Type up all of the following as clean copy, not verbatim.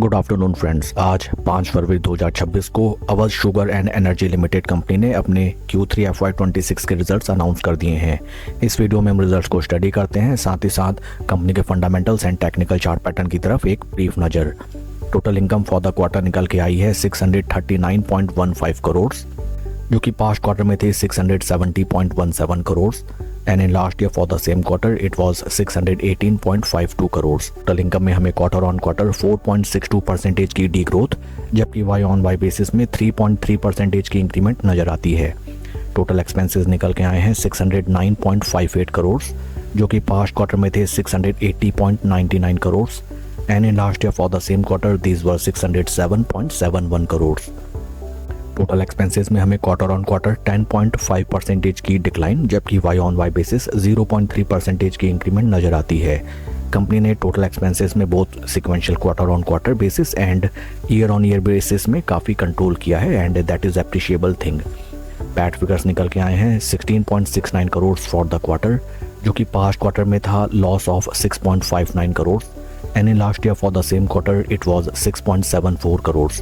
Good afternoon friends. आज 5 फरवरी 2026 को Awadh sugar and energy limited company ने अपने Q3 FY26 के रिजल्ट्स अनाउंस कर दिए हैं। इस वीडियो में हम रिजल्ट्स को स्टडी करते हैं, साथ ही साथ कंपनी के fundamentals and technical chart pattern की तरफ एक ब्रीफ नज़र। Total income for the quarter निकल के आई है 639.15 करोड़, जो कि पास्ट क्वार्टर में थे 670.17 crore and in last year for the same quarter it was 618.52 crores। Total income में हमें क्वार्टर ऑन क्वार्टर 4.62% की डी ग्रोथ, जबकि वाई ऑन वाई बेसिस में 3.3% की इंक्रीमेंट नजर आती है। टोटल एक्सपेंसेस निकल के आए हैं 609.58 करोड़, जो कि पास्ट क्वार्टर में थे 680.99 crore and in last year for the same quarter these were 607.71 crore. Total expenses में हमें क्वार्टर ऑन क्वार्टर 10.5% की डिक्लाइन, जबकि वाई ऑन वाई बेसिस 0.3% की इंक्रीमेंट नजर आती है। कंपनी ने टोटल एक्सपेंसेस में both sequential quarter on quarter basis and year on year basis में काफ़ी कंट्रोल किया है and that is appreciable thing. PAT figures निकल के आए हैं 16.69 करोड़ फॉर द क्वार्टर, जो कि पास्ट क्वार्टर में था loss of 6.59 crore and in last year for the same quarter it was 6.74 crore.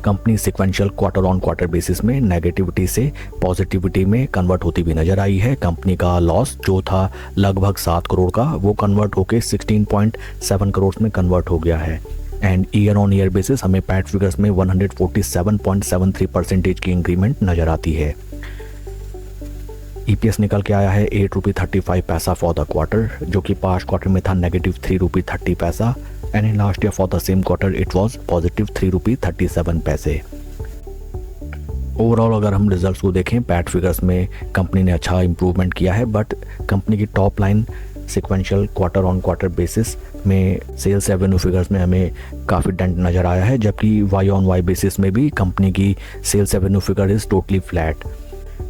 Company sequential quarter on quarter basis में नेगेटिविटी से पॉजिटिविटी में कन्वर्ट होती हुई नजर आई है। कंपनी का लॉस जो था लगभग 7 करोड़ का, वो कन्वर्ट होकर 16.7 करोड़ में कन्वर्ट हो गया है and year on year basis हमें पैट फिगर्स में 147.73% की इंक्रीमेंट नजर आती है। EPS निकल के आया है 8 रुपये 35 पैसा फॉर द क्वार्टर, जो कि पास्ट क्वार्टर में था नेगेटिव 3 रुपये 30 पैसा and in last year for the same quarter it was positive 3 रुपये 37 पैसे। ओवरऑल अगर हम रिजल्ट्स को देखें, पैट फिगर्स में कंपनी ने अच्छा इंप्रूवमेंट किया है, बट कंपनी की top line sequential quarter on quarter basis में सेल्स रेवेन्यू फिगर्स में हमें काफ़ी डेंट नज़र आया है, जबकि वाई ऑन वाई बेसिस में भी कंपनी की sales revenue figure is totally flat.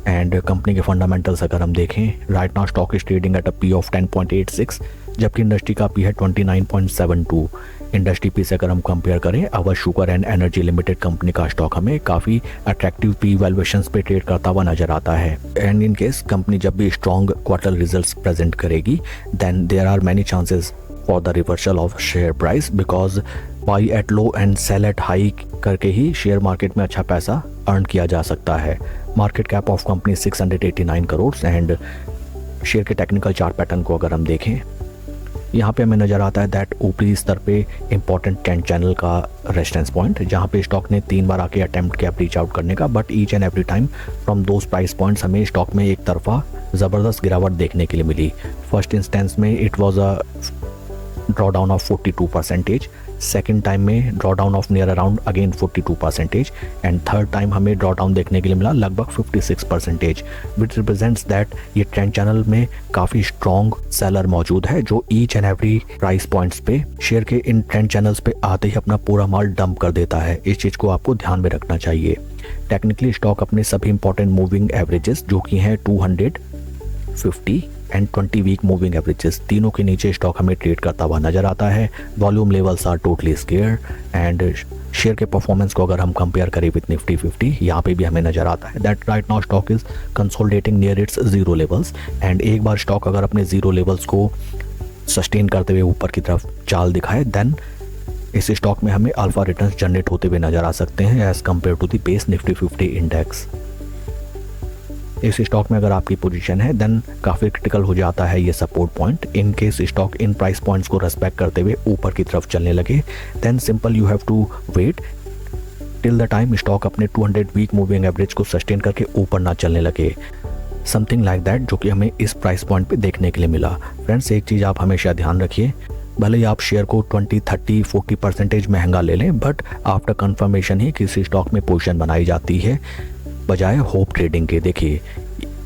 And company के फंडामेंटल्स अगर हम देखें, right now stock is trading at a P of 10.86, जबकि इंडस्ट्री का पी है 29.72। इंडस्ट्री पी से अगर हम कंपेयर करें, Awadh sugar and energy limited company का स्टॉक हमें काफ़ी अट्रैक्टिव पी वैल्यूएशंस पे ट्रेड करता हुआ नजर आता है। एंड इन केस कंपनी जब भी स्ट्रॉन्ग क्वार्टर रिजल्ट्स प्रेजेंट करेगी, then there are many chances for the reversal of share price, because buy at low and sell at high करके ही शेयर मार्केट में अच्छा पैसा अर्न किया जा सकता है। Market cap of company 689 crore and share के टेक्निकल चार्ट पैटर्न को अगर हम देखें, यहाँ पे हमें नज़र आता है दैट ऊपरी स्तर पे इंपॉर्टेंट ट्रेंड चैनल का रेजिस्टेंस पॉइंट, जहाँ पे स्टॉक ने 3 बार आके अटेम्प्ट किया रीच आउट करने का, but each and every time from those price points हमें स्टॉक में एक तरफा ज़बरदस्त गिरावट देखने के लिए मिली। फर्स्ट इंस्टेंस में it was a drawdown of 42%, second time में drawdown of near around again 42% and third time हमें ड्रॉ डाउन देखने के लिए मिला लगभग 56%, विच रिप्रेजेंट्स दैट ये ट्रेंड चैनल में काफ़ी स्ट्रॉन्ग सेलर मौजूद है, जो each and every price points पे शेयर के इन ट्रेंड चैनल्स पे आते ही अपना पूरा माल डंप कर देता है। इस चीज़ को आपको ध्यान में रखना चाहिए। टेक्निकली स्टॉक अपने सभी इंपॉर्टेंट मूविंग एवरेजेस, जो कि हैं 200, 50 एंड 20 वीक मूविंग एवरेजेस, तीनों के नीचे स्टॉक हमें ट्रेड करता हुआ नजर आता है। Volume levels are totally scarce and share के परफॉर्मेंस को अगर हम कंपेयर करें विद निफ्टी 50, यहाँ पे भी हमें नजर आता है that right now stock is consolidating near it's zero levels and एक बार स्टॉक अगर अपने जीरो लेवल्स को सस्टेन करते हुए ऊपर की तरफ चाल दिखाए, देन इस स्टॉक में हमें अल्फा रिटर्न्स जनरेट होते हुए नजर आ सकते हैं as compare to the base Nifty 50 index. इस स्टॉक में अगर आपकी पोजीशन है, देन काफ़ी क्रिटिकल हो जाता है ये support point. In case stock in price points को रेस्पेक्ट करते हुए ऊपर की तरफ चलने लगे, then simple you have to wait till the time stock अपने 200 वीक मूविंग एवरेज को सस्टेन करके ऊपर ना चलने लगे, समथिंग लाइक दैट, जो कि हमें इस प्राइस पॉइंट पे देखने के लिए मिला। फ्रेंड्स, एक चीज़ आप हमेशा ध्यान रखिए, भले ही आप शेयर को 20, 30, 40% महंगा ले लें, बट आफ्टर कंफर्मेशन ही किसी स्टॉक में पोजीशन बनाई जाती है बजाय होप ट्रेडिंग के। देखिए,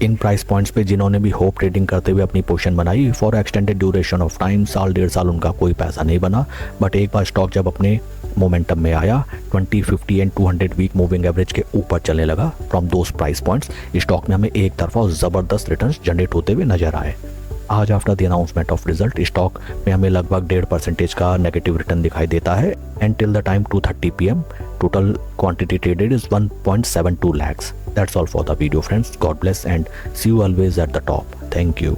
इन प्राइस पॉइंट्स पे जिन्होंने भी होप ट्रेडिंग करते हुए अपनी पोजीशन बनाई for extended duration of time, साल 1.5 साल उनका कोई पैसा नहीं बना, बट एक बार स्टॉक जब अपने मोमेंटम में आया 20, 50 एंड 200 वीक मूविंग एवरेज के ऊपर चलने लगा from those price points, stock में हमें एक तरफा ज़बरदस्त रिटर्न्स जनरेट होते हुए नजर आए। आज after the announcement of result stock में हमें लगभग 1.5% का नेगेटिव रिटर्न दिखाई देता है and till the time 2:30 PM total quantity traded is 1.72 lakhs. That's all for the video, friends. God bless and see you always at the top. Thank you.